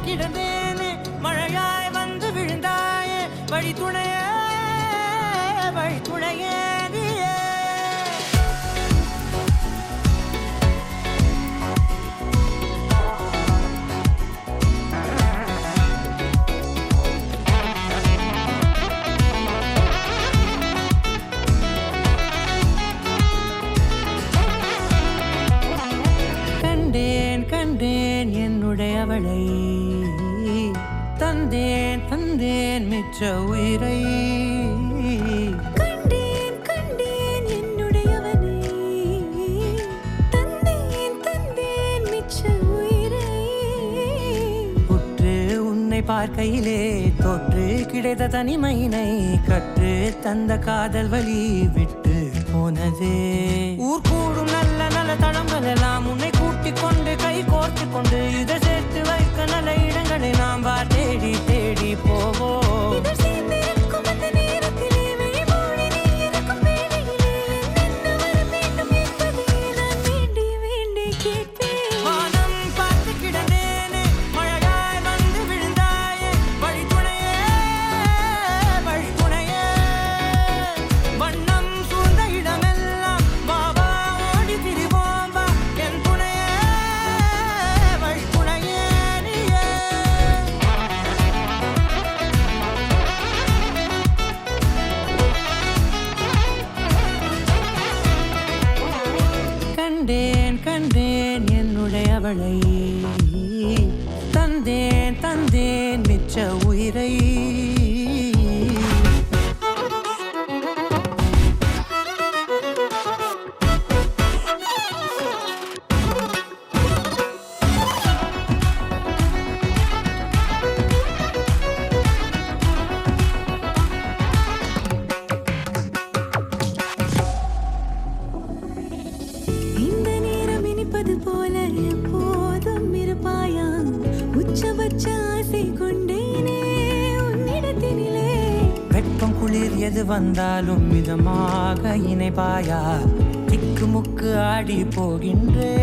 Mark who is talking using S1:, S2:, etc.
S1: கிடந்தேனே மழையாய் வந்து விழுந்தாயே வழி துணையே வழி துணையே கண்டேன் என்னுடையவளை தந்தேன் தந்தேன் மிச்ச உயிரை
S2: கண்டேன் என்னுடையவனை தந்தேன் தந்தேன் மிச்ச உயிரை
S1: உற்று உன்னை பார்க்கையிலே தொற்று கிடைத்த தனிமையினை கற்று தந்த காதல் வழி விட்டு போனதே ஊர் கூடும் நல்ல நல்ல தளங்கள் எல்லாம் உன்னை கூட்டிக் கொண்டு கை கோர்த்து கொண்டு இதை சேர்த்து வைக்க நல்ல இடங்களை நாம் தேடி தேடி போவோம்
S2: இதழ் சேர்ந்திருக்கும் அந்த நேரத்திலே விழிமூடி நீ இருக்கும் வேளையிலே என்னென்ன வர வேண்டும் என்பதை நான் வேண்டி வேண்டி கேட்பேன்
S1: வானம் பார்த்து கிடந்தேனே மழையாய் வந்து விழுந்தாயே வழி துணையே வழி துணையே வண்ணம் சூழ்ந்த இடமெல்லாம் பாபா ஓடி திரிவோம் வா என் துணையே வழி துணையே நீயே கண்டேன் என்னுடையவளை தந்தேன் தந்தேன் மிச்ச உயிரை
S2: இந்த நேரம் இனிப்பது போல எப்போதும் இருப்பாயா உச்சபட்ச ஆசை கொண்டேனே உன்னிடத்தினிலே
S1: வெப்பம் குளிர் எது வந்தாலும் மிதமாக இணைப்பாயா திக்கு முக்கு ஆடி போகின்றே